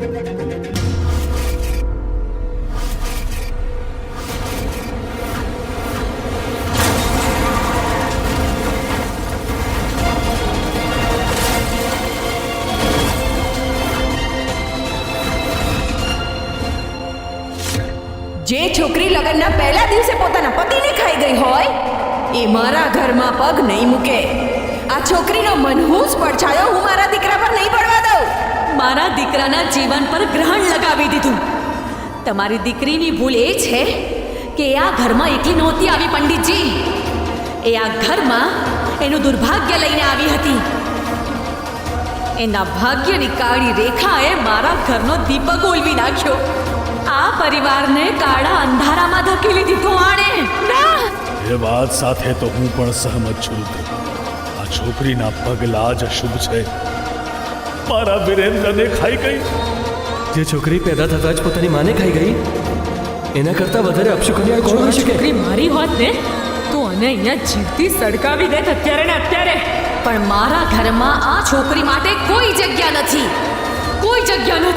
જે છોકરી લગ્નના પહેલા દિવસે પોતાના પતિને ખાઈ ગઈ હોય એ મારા ઘરમાં પગ નહીં મૂકે. આ છોકરીનો મનહૂસ પડછાયો હું મારા દીકરા પર નહીં પડવા દઉં. મારા દીકરાના જીવન પર ગ્રહણ લગાવી દીધું. તમારી દીકરીની ભૂલ એ છે કે એ આ ઘરમાં એકલી નહોતી આવી પંડિતજી. એ આ ઘરમાં એનું દુર્ભાગ્ય લઈને આવી હતી. એના ભાગ્યની કાળી રેખાએ મારા ઘરનો દીપક ઓલવી નાખ્યો. આ પરિવારને કાળા અંધારામાં ધકેલી દીધો આણે. ના, એ વાત સાથે તો હું પણ સહમત છું. આ છોકરીના પગલા જ અશુભ છે. મારા વિરેન્દ્રને ખાઈ ગઈ. જે છોકરી પેદા થતા જ પોતાની માને ખાઈ ગઈ એના કરતા વધારે અપશુકન્યા કોણ હોઈ શકે? છોકરી મારી હોત ને તો અને અહીંયા જીવતી સળગાવી દેત અત્યારે ને અત્યારે. પણ મારા ઘરમાં આ છોકરી માટે કોઈ જગ્યા નથી, કોઈ જગ્યા નથી.